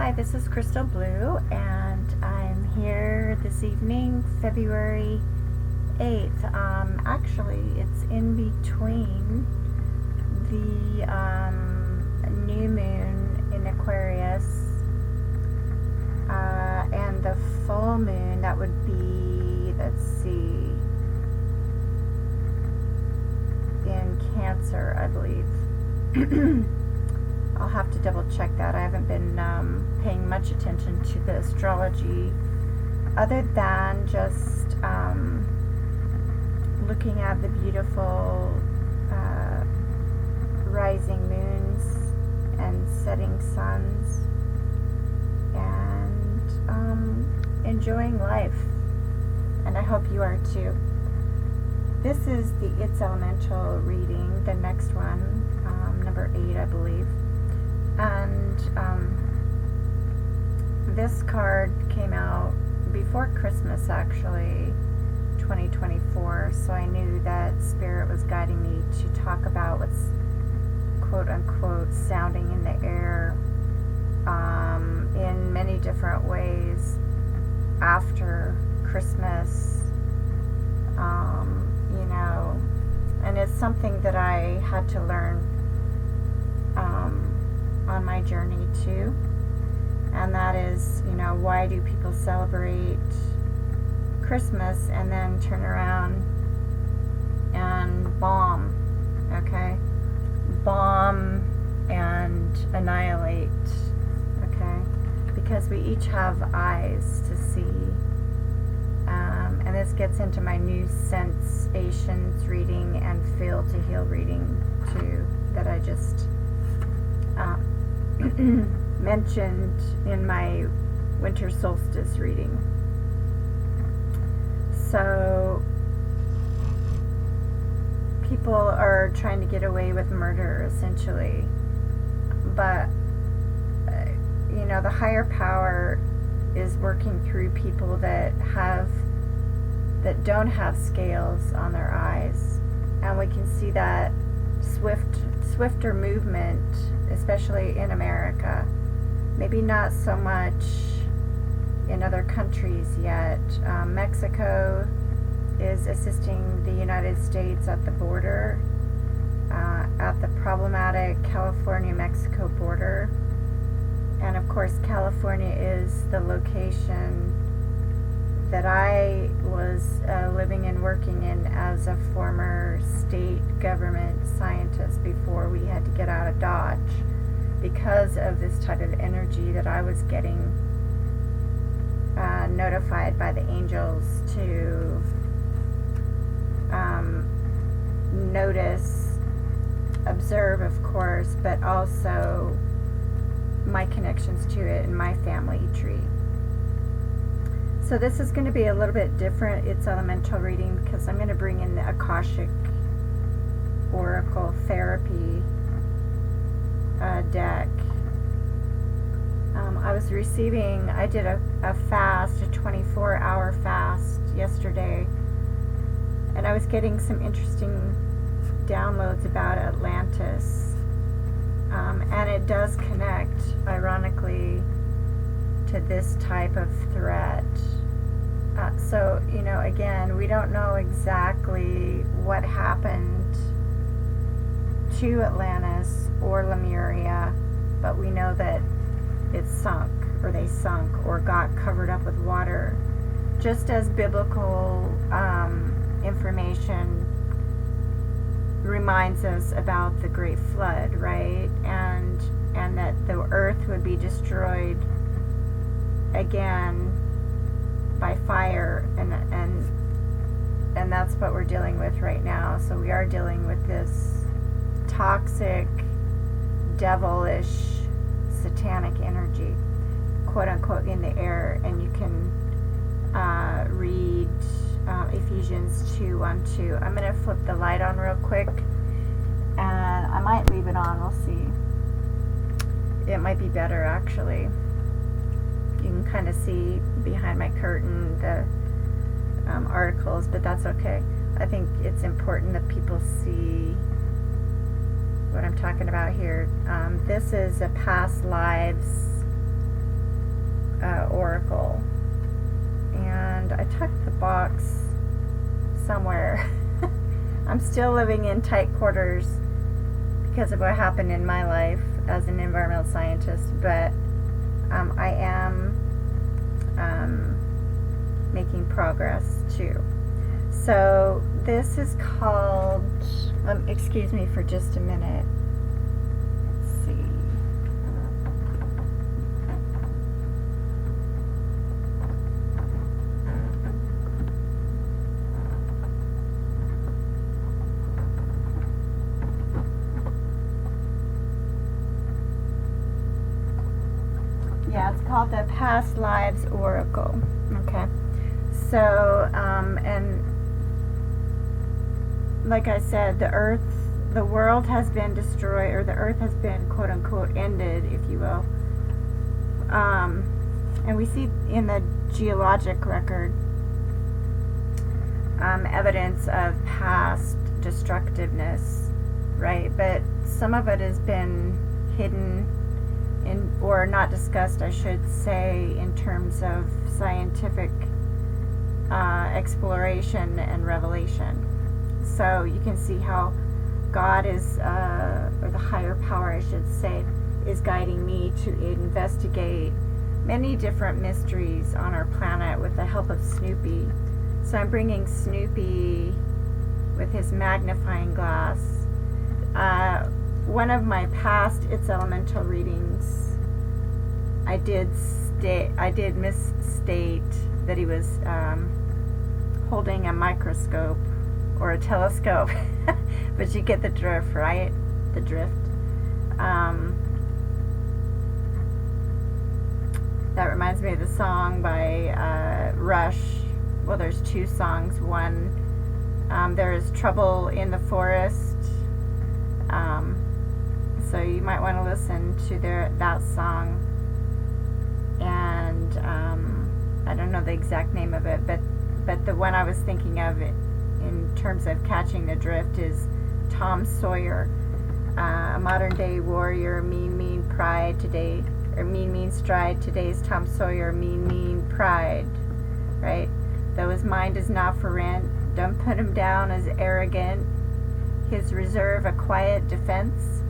Hi, this is Crystal Blue, and I'm here this evening, February 8th. Actually, it's in between the new moon in Aquarius and the full moon. That would be, let's see, in Cancer, I believe. I'll have to double check that. I haven't been paying much attention to the astrology other than just looking at the beautiful rising moons and setting suns and enjoying life. And I hope you are too. This is the It's Elemental reading, the next one, number 8, I believe. And this card came out before Christmas, actually, 2024, so I knew that Spirit was guiding me to talk about what's quote-unquote sounding in the air in many different ways after Christmas, and it's something that I had to learn on my journey too, and that is, why do people celebrate Christmas and then turn around and bomb and annihilate, because we each have eyes to see, and this gets into my new sensations reading and feel to heal reading too, that I just mentioned in my winter solstice reading. So people are trying to get away with murder, essentially, but the higher power is working through people that don't have scales on their eyes, and we can see that swifter movement, especially in America. Maybe not so much in other countries yet. Mexico is assisting the United States at the border, at the problematic California-Mexico border. And of course, California is the location that I was living and working in as a former state government scientist before we had to get out of Dodge, because of this type of energy that I was getting notified by the angels to notice, observe, of course, but also my connections to it in my family tree. So this is going to be a little bit different. It's elemental reading because I'm going to bring in the Akashic Oracle Therapy deck. I did a fast, a 24-hour fast yesterday, and I was getting some interesting downloads about Atlantis, and it does connect, ironically, to this type of threat. So, again, we don't know exactly what happened to Atlantis or Lemuria, but we know that it sunk, or they sunk, or got covered up with water, just as biblical information reminds us about the Great Flood, right? And that the earth would be destroyed again by fire, and that's what we're dealing with right now. So we are dealing with this toxic, devilish, satanic energy, quote unquote, in the air. And you can read Ephesians 2:1-2. I'm going to flip the light on real quick, and I might leave it on. We'll see. It might be better, actually. You can kind of see behind my curtain the articles, but that's okay. I think it's important that people see what I'm talking about here. This is a past lives oracle. And I tucked the box somewhere. I'm still living in tight quarters because of what happened in my life as an environmental scientist, but I am making progress too. So this is called, excuse me for just a minute. Let's see. Yeah, it's called the Past Lives Oracle. Okay. So, and like I said, the world has been destroyed, or the earth has been quote unquote ended, if you will. And we see in the geologic record evidence of past destructiveness, right? But some of it has been hidden or not discussed, I should say, in terms of scientific exploration and revelation. So you can see how God is, or the higher power, I should say, is guiding me to investigate many different mysteries on our planet with the help of Snoopy. So I'm bringing Snoopy with his magnifying glass. One of my past It's Elemental readings, I did misstate that he was holding a microscope or a telescope, but you get the drift, right? The drift. That reminds me of the song by Rush. Well, there's two songs. One, there is Trouble in the Forest. So you might want to listen to that song. And I don't know the exact name of it, but the one I was thinking of in terms of catching the drift is Tom Sawyer, a modern day warrior, mean pride today, or mean stride. Today's Tom Sawyer, mean pride, right? Though his mind is not for rent, don't put him down as arrogant. His reserve a quiet defense,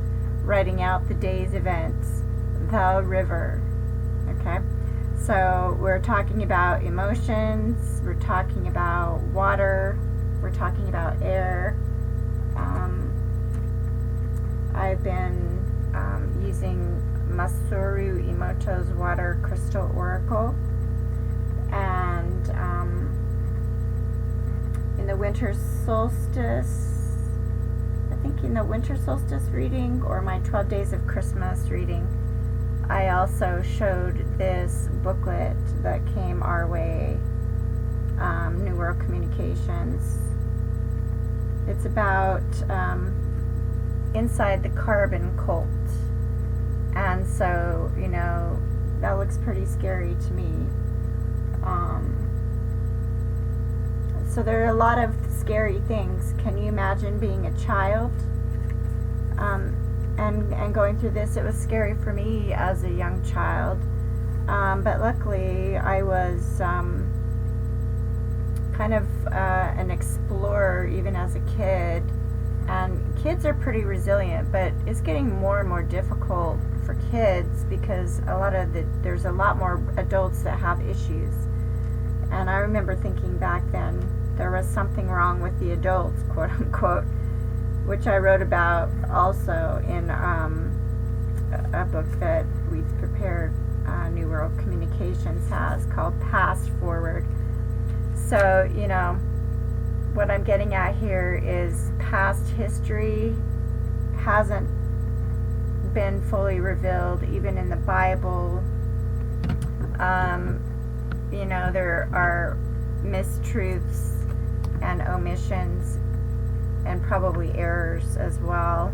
writing out the day's events. The river. Okay, so we're talking about emotions, we're talking about water, we're talking about air. I've been using Masaru Emoto's Water Crystal Oracle, and in the winter solstice, I think in the winter solstice reading, or my 12 Days of Christmas reading, I also showed this booklet that came our way, New World Communications. It's about inside the carbon cult. And so, you know, that looks pretty scary to me. So there are a lot of scary things. Can you imagine being a child? And going through this, it was scary for me as a young child. But luckily, I was kind of an explorer even as a kid. And kids are pretty resilient, but it's getting more and more difficult for kids because there's a lot more adults that have issues. And I remember thinking back then there was something wrong with the adults, quote unquote, which I wrote about also in a book that we've prepared, New World Communications has, called Past Forward. So, you know, what I'm getting at here is past history hasn't been fully revealed, even in the Bible. You know, there are mistruths and omissions and probably errors as well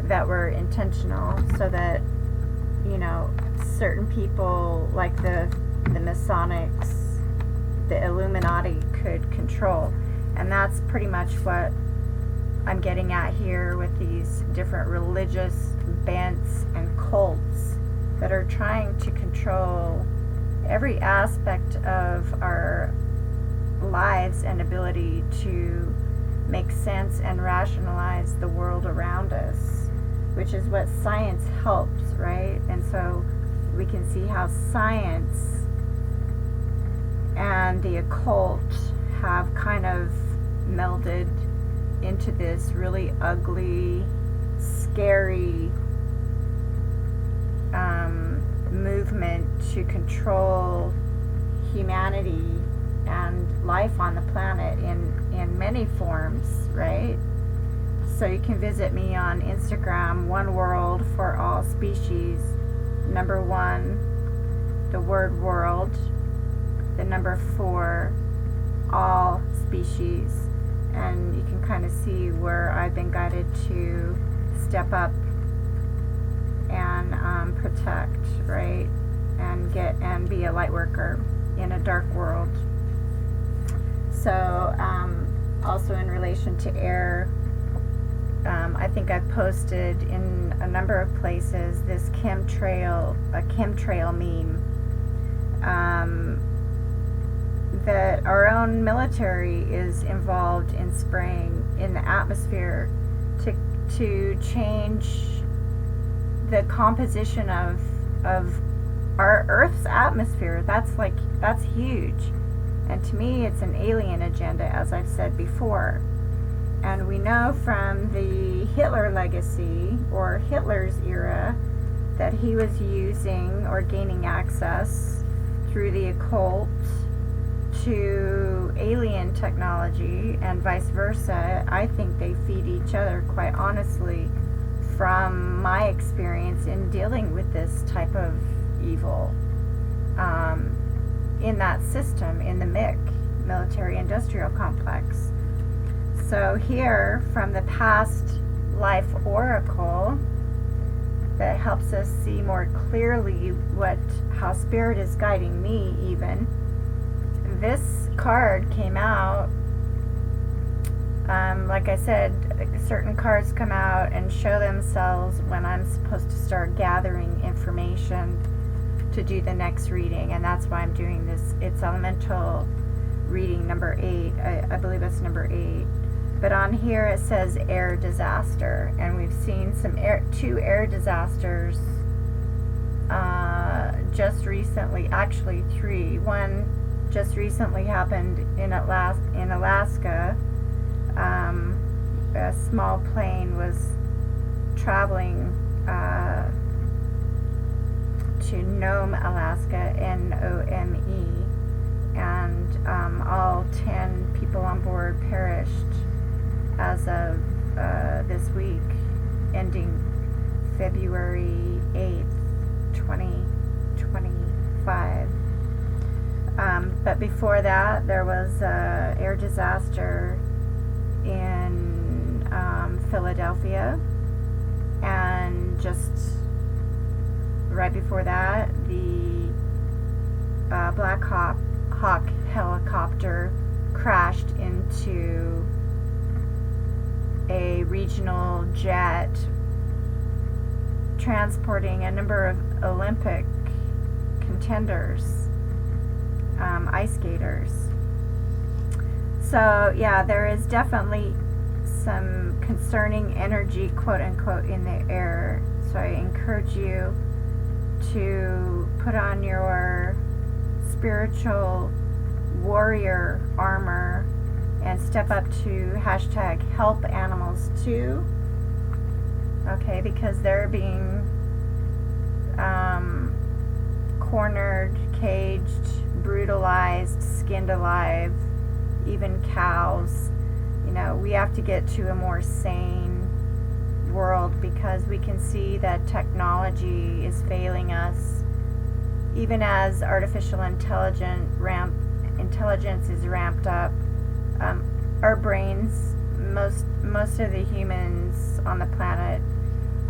that were intentional, so that, you know, certain people like the Masonics, the Illuminati could control. And that's pretty much what I'm getting at here with these different religious bents and cults that are trying to control every aspect of our lives and ability to make sense and rationalize the world around us, which is what science helps, right? And so we can see how science and the occult have kind of melded into this really ugly, scary movement to control humanity and life on the planet in many forms, right? So you can visit me on Instagram, One World for All Species, number 1, the word world, the number 4, all species, and you can kind of see where I've been guided to step up and protect, right, and be a light worker in a dark world. So also in relation to air, I think I've posted in a number of places this chemtrail meme, that our own military is involved in spraying in the atmosphere to change the composition of our Earth's atmosphere. That's huge. And to me, it's an alien agenda, as I've said before. And we know from the Hitler legacy, or Hitler's era, that he was using or gaining access through the occult to alien technology, and vice versa. I think they feed each other, quite honestly, from my experience in dealing with this type of evil in that system, in the MIC, military industrial complex. So here, from the past life oracle that helps us see more clearly how spirit is guiding me, even this card came out. Like I said, certain cards come out and show themselves when I'm supposed to start gathering information to do the next reading, and that's why I'm doing this. It's elemental reading number 8. I believe it's number 8. But on here it says air disaster, and we've seen two air disasters just recently. Actually, 3. One just recently happened in Alaska. A small plane was traveling to Nome, Alaska, Nome, and all 10 people on board perished as of this week, ending February 8th, 2025. But before that, there was an air disaster in Philadelphia, and just right before that, the Black Hawk helicopter crashed into a regional jet transporting a number of Olympic contenders, ice skaters. So yeah, there is definitely some concerning energy, quote unquote, in the air. So I encourage you to put on your spiritual warrior armor and step up to #HelpAnimalsToo. Okay, because they're being cornered, caged, brutalized, skinned alive, even cows. You know, we have to get to a more sane world, because we can see that technology is failing us. Even as artificial intelligence is ramped up, our brains, most of the humans on the planet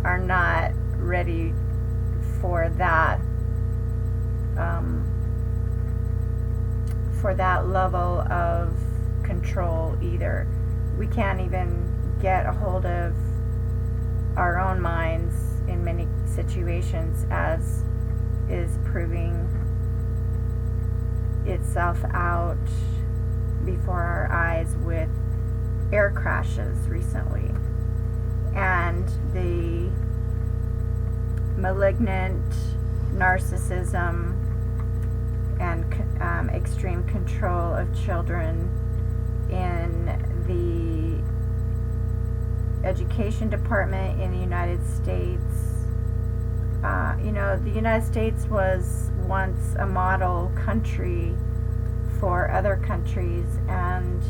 are not ready for that level of control either. We can't even get a hold of our own minds in many situations, as is proving itself out before our eyes with air crashes recently. And the malignant narcissism and extreme control of children in the education department in the United States. The United States was once a model country for other countries, and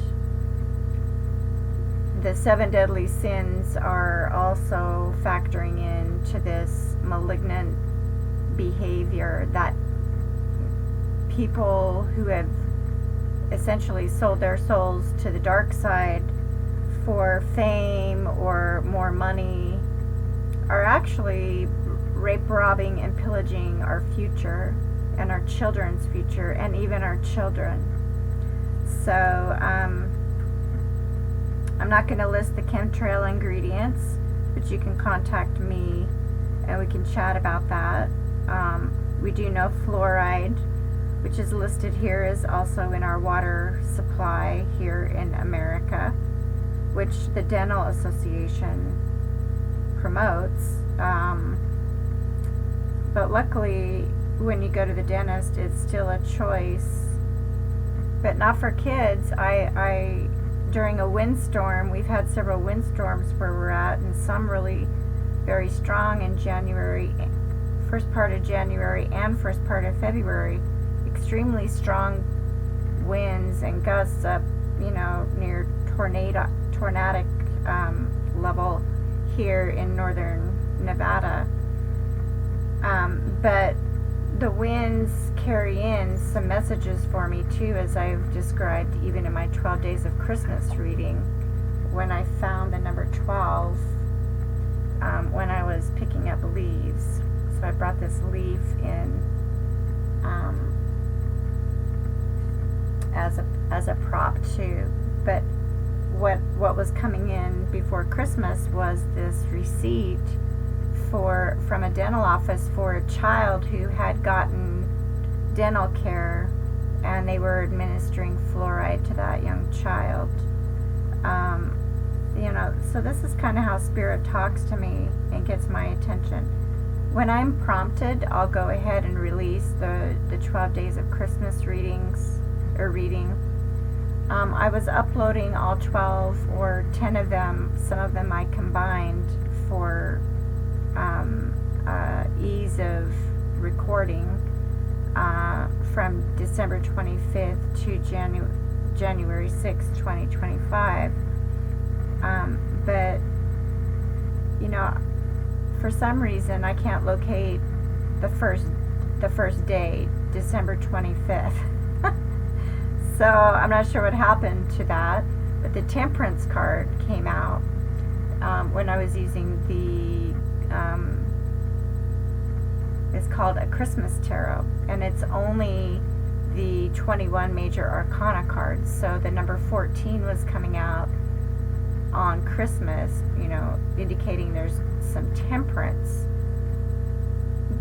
the 7 deadly sins are also factoring into this malignant behavior that people who have essentially sold their souls to the dark side for fame or more money are actually rape, robbing, and pillaging our future and our children's future and even our children. So I'm not going to list the chemtrail ingredients, but you can contact me and we can chat about that. We do know fluoride, which is listed here, is also in our water supply here in America, which the Dental Association promotes. But luckily, when you go to the dentist, it's still a choice, but not for kids. During a windstorm, we've had several windstorms where we're at, and some really very strong in January, first part of January and first part of February. Extremely strong winds and gusts up, near tornadic level here in northern Nevada. But the winds carry in some messages for me too, as I've described even in my 12 Days of Christmas reading, when I found the number 12 when I was picking up leaves. So I brought this leaf in as a prop too. But what was coming in before Christmas was this receipt from a dental office for a child who had gotten dental care, and they were administering fluoride to that young child. So this is kind of how Spirit talks to me and gets my attention. When I'm prompted, I'll go ahead and release the 12 Days of Christmas reading. I was uploading all 12 or 10 of them. Some of them I combined for ease of recording from December 25th to January 6th, 2025. But for some reason I can't locate the first day, December 25th. So I'm not sure what happened to that, but the Temperance card came out when I was using it's called a Christmas tarot, and it's only the 21 major arcana cards. So the number 14 was coming out on Christmas, indicating there's some temperance.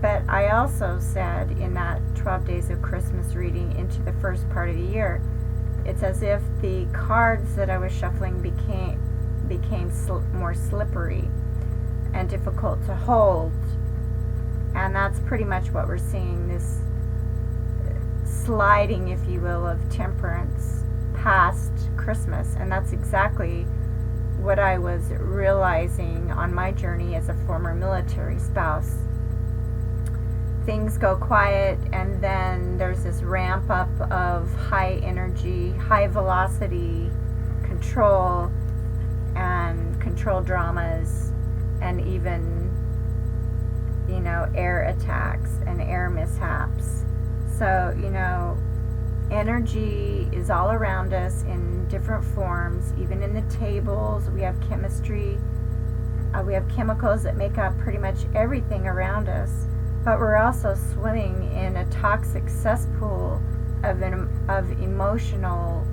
But I also said in that 12 Days of Christmas reading into the first part of the year, it's as if the cards that I was shuffling became more slippery and difficult to hold. And that's pretty much what we're seeing, this sliding, if you will, of temperance past Christmas. And that's exactly what I was realizing on my journey as a former military spouse. Things go quiet, and then there's this ramp up of high energy, high velocity control and control dramas, and even air attacks and air mishaps. So energy is all around us in different forms. Even in the tables, we have chemistry, we have chemicals that make up pretty much everything around us. But we're also swimming in a toxic cesspool of emotional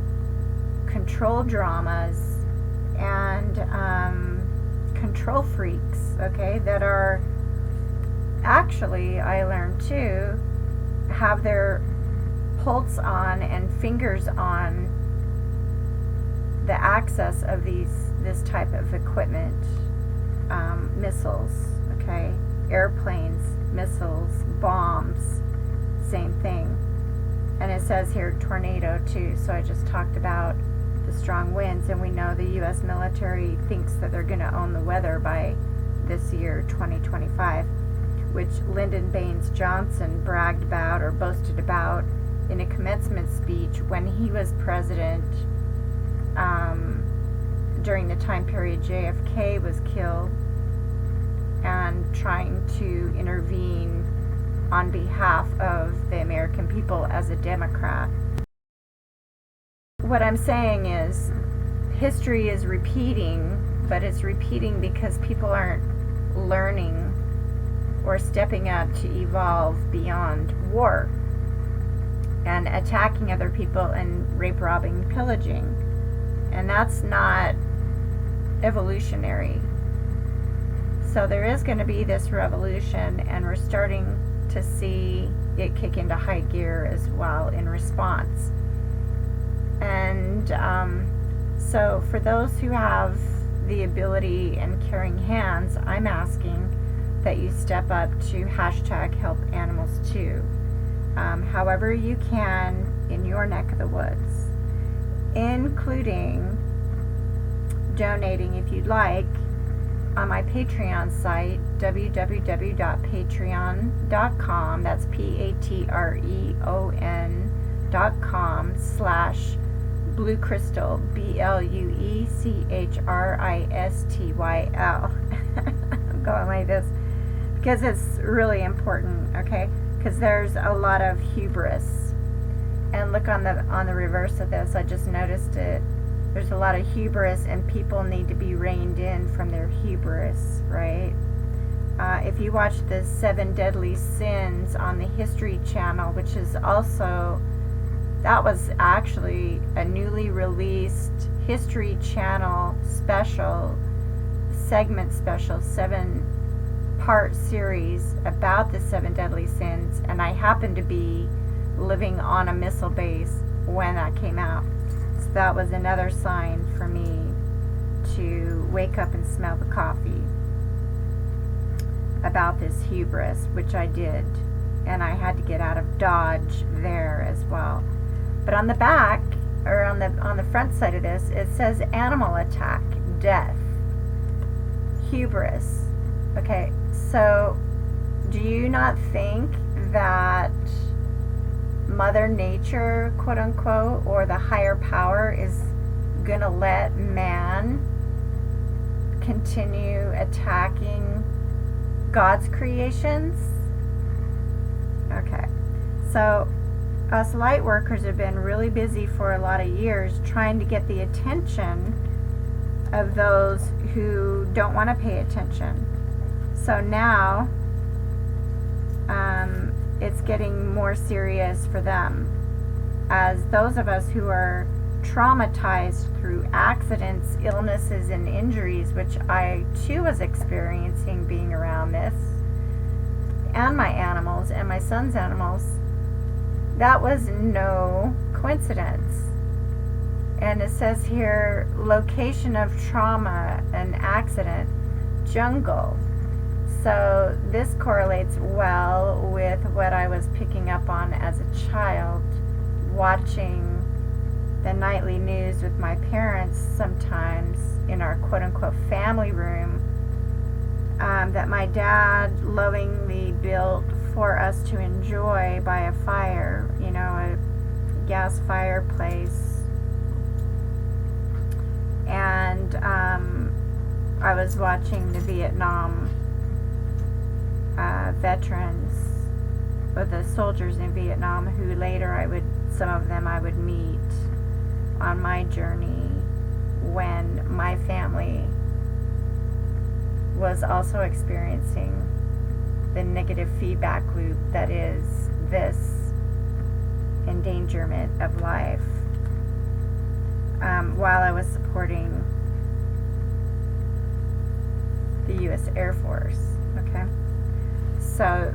control dramas and control freaks, okay, that are actually, I learned too, have their pulse on and fingers on the access of this type of equipment, missiles, okay, airplanes, missiles, bombs, same thing. And it says here tornado too, so I just talked about the strong winds, and we know the U.S. military thinks that they're going to own the weather by this year, 2025, which Lyndon Baines Johnson bragged about or boasted about in a commencement speech when he was president, during the time period JFK was killed, and trying to intervene on behalf of the American people as a Democrat. What I'm saying is history is repeating, but it's repeating because people aren't learning or stepping up to evolve beyond war and attacking other people and rape, robbing, pillaging. And that's not evolutionary. So there is going to be this revolution, and we're starting to see it kick into high gear as well in response. And so for those who have the ability and caring hands, I'm asking that you step up to #HelpAnimals2, however you can in your neck of the woods, including donating if you'd like on my Patreon site, www.patreon.com, that's patreon.com/Blue Crystal, BLUECHRISTYL. I'm going like this because it's really important, okay? Because there's a lot of hubris. And look on the reverse of this, I just noticed it. There's a lot of hubris, and people need to be reined in from their hubris, right? If you watch the 7 Deadly Sins on the History Channel, which is also, that was actually a newly released History Channel special, 7-part series about the 7 Deadly Sins, and I happened to be living on a missile base when that came out. So that was another sign for me to wake up and smell the coffee about this hubris, which I did, and I had to get out of Dodge there as well. But on the back, or on the front side of this, it says animal attack, death, hubris. Okay, so do you not think that Mother Nature, quote unquote, or the higher power is gonna let man continue attacking God's creations? Okay, so us light workers have been really busy for a lot of years trying to get the attention of those who don't want to pay attention. So now it's getting more serious for them, as those of us who are traumatized through accidents, illnesses, and injuries, which I too was experiencing being around this, and my animals and my son's animals, that was no coincidence. And it says here, location of trauma and accident, jungle. So this correlates well with what I was picking up on as a child, watching the nightly news with my parents sometimes in our quote-unquote family room, that my dad lovingly built for us to enjoy by a fire, you know, a gas fireplace. And I was watching the Vietnam veterans, or the soldiers in Vietnam, who later some of them I would meet on my journey when my family was also experiencing the negative feedback loop that is this endangerment of life, while I was supporting the U.S. Air Force. Okay, so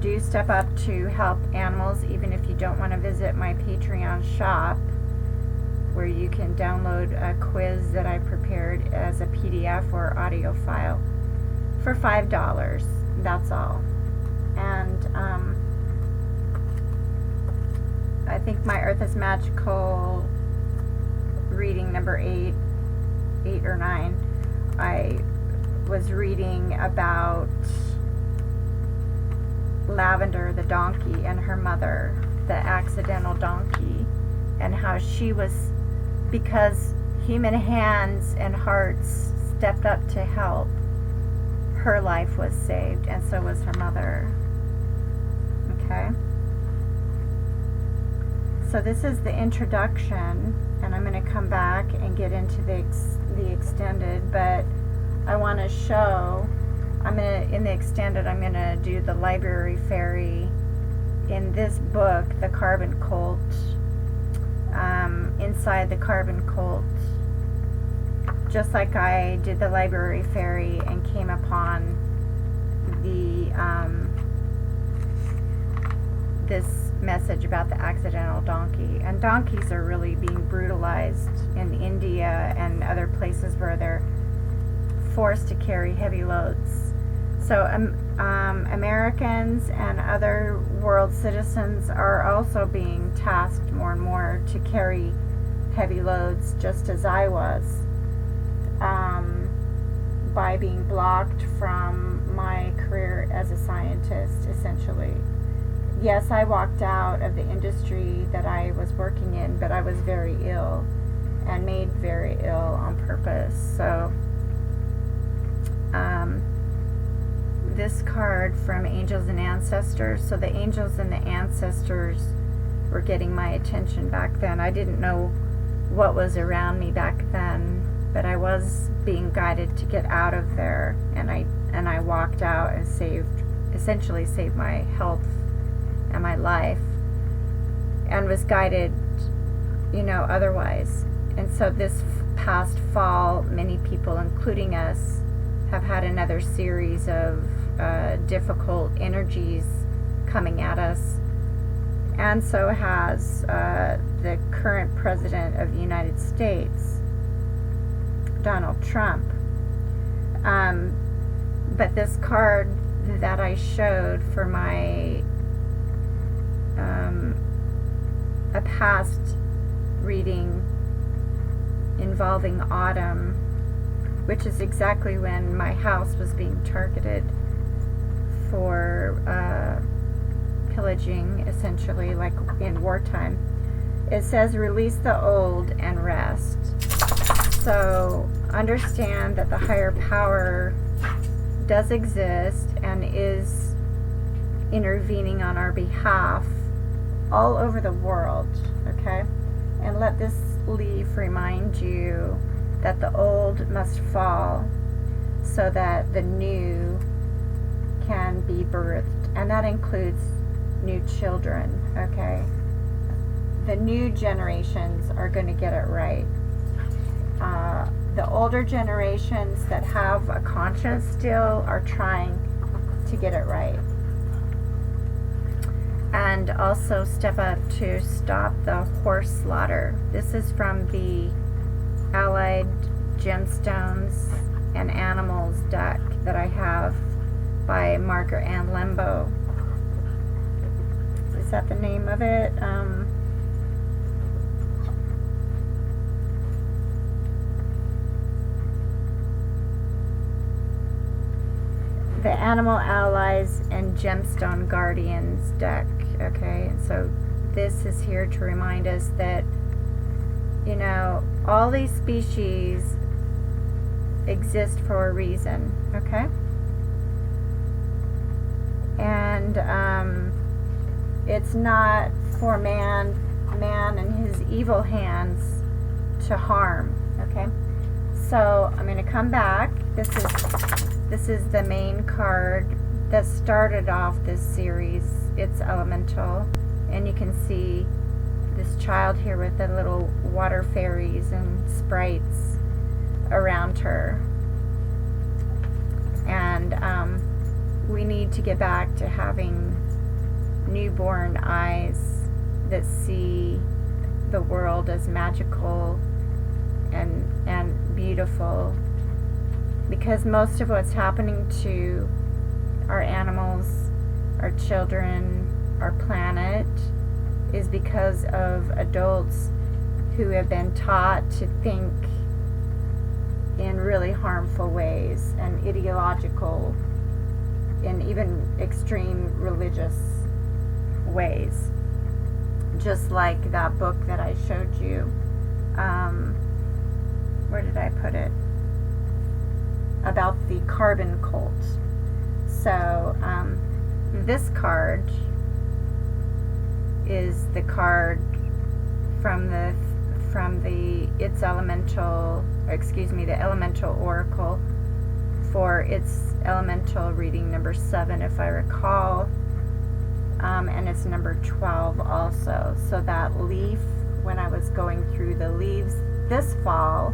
do step up to help animals, even if you don't want to visit my Patreon shop, where you can download a quiz that I prepared as a PDF or audio file for $5. That's all. And I think my Earth is Magical reading number 8 or 9, I was reading about Lavender the donkey and her mother, the accidental donkey, and how she was, because human hands and hearts stepped up to help, her life was saved, and so was her mother. Okay? So this is the introduction, and I'm going to come back and get into the extended, but I want to show, in the extended, I'm going to do the library fairy in this book, The Carbon Cult. Inside the Carbon Cult, just like I did the library fairy and came upon the this message about the accidental donkey. And donkeys are really being brutalized in India and other places where they're forced to carry heavy loads. So Americans and other world citizens are also being tasked more and more to carry heavy loads, just as I was, by being blocked from my career as a scientist, essentially. Yes, I walked out of the industry that I was working in, but I was very ill, and made very ill on purpose. So this card from Angels and Ancestors. So the angels and the ancestors were getting my attention back then. I didn't know what was around me back then, but I was being guided to get out of there, and I walked out and essentially saved my health and my life, and was guided, otherwise. And so this past fall, many people, including us, have had another series of difficult energies coming at us, and so has the current president of the United States, Donald Trump. But this card that I showed for my a past reading involving autumn, which is exactly when my house was being targeted for pillaging, essentially, like in wartime. It says, release the old and rest. So understand that the higher power does exist and is intervening on our behalf all over the world, okay? And let this leaf remind you that the old must fall so that the new can be birthed, and that includes new children, okay? The new generations are going to get it right. The older generations that have a conscience still are trying to get it right. And also step up to stop the horse slaughter. This is from the Allied Gemstones and Animals deck that I have by Margaret Ann Lembo. Is that the name of it? The Animal Allies and Gemstone Guardians deck. Okay, and so this is here to remind us that, all these species exist for a reason, okay? And it's not for man and his evil hands to harm, okay? So I'm going to come back. This is the main card that started off this series. It's EleMental, and you can see this child here with the little water fairies and sprites around her. And we need to get back to having newborn eyes that see the world as magical and beautiful, because most of what's happening to our animals, our children, our planet is because of adults who have been taught to think in really harmful ways and ideological and even extreme religious ways. Just like that book that I showed you. Where did I put it? About the carbon cult. So this card is the card from the its elemental, the elemental oracle for its elemental reading number 7, if I recall, and it's number 12 also. So that leaf, when I was going through the leaves this fall,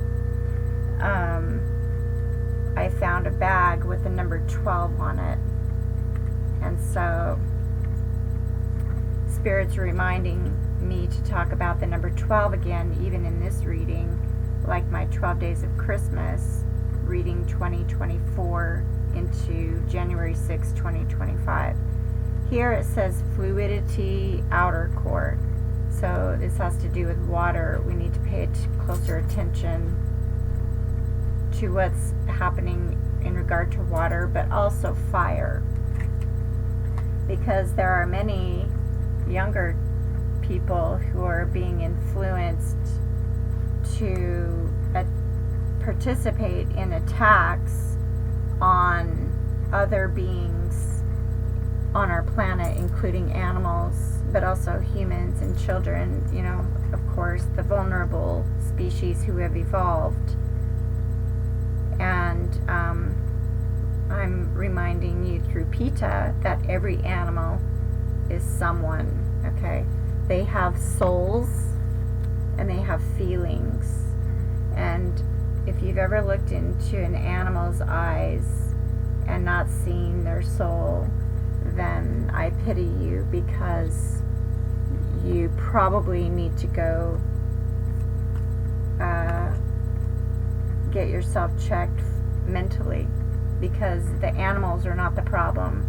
I found a bag with the number 12 on it, and so Spirit's reminding me to talk about the number 12 again, even in this reading, like my 12 Days of Christmas, reading 2024 into January 6, 2025. Here it says fluidity, outer core. So this has to do with water. We need to pay closer attention to what's happening in regard to water, but also fire. Because there are many younger people who are being influenced to participate in attacks on other beings on our planet, including animals, but also humans and children, of course, the vulnerable species who have evolved. And I'm reminding you through PETA that every animal is someone, okay? They have souls and they have feelings. And if you've ever looked into an animal's eyes and not seen their soul, then I pity you, because you probably need to go get yourself checked mentally, because the animals are not the problem.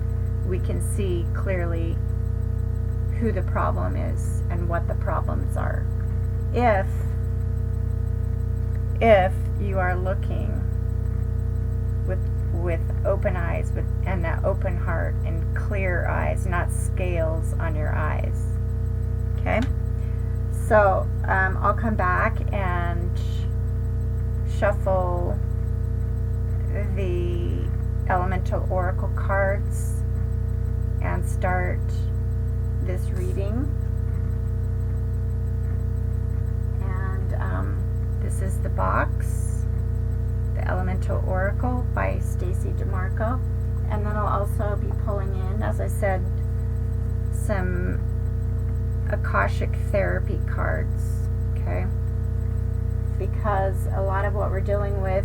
We can see clearly who the problem is and what the problems are. If you are looking with open eyes, and an open heart and clear eyes, not scales on your eyes. Okay? So I'll come back and shuffle the elemental oracle cards and start this reading. And this is the box, the Elemental Oracle by Stacy DeMarco. And then I'll also be pulling in, as I said, some Akashic therapy cards, okay? Because a lot of what we're dealing with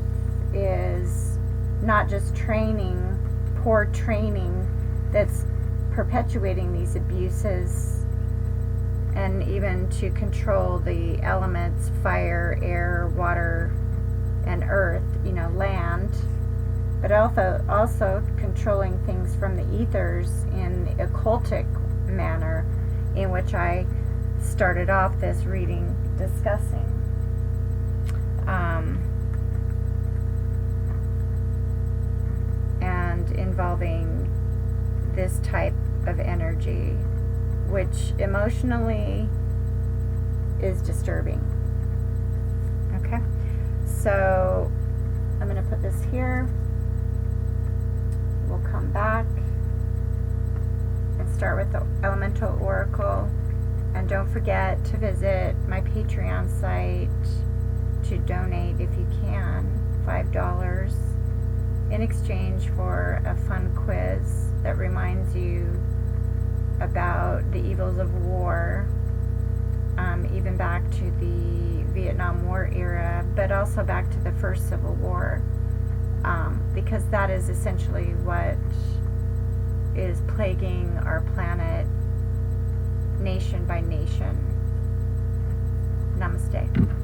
is not just training, poor training that's perpetuating these abuses, and even to control the elements, fire, air, water, and earth, land, but also controlling things from the ethers in a occultic manner, in which I started off this reading discussing. And involving this type of energy, which emotionally is disturbing. Okay, so I'm going to put this here. We'll come back and start with the Elemental Oracle. And don't forget to visit my Patreon site to donate if you can, $5, in exchange for a fun quiz that reminds you about the evils of war, even back to the Vietnam War era, but also back to the First Civil War, because that is essentially what is plaguing our planet nation by nation. Namaste.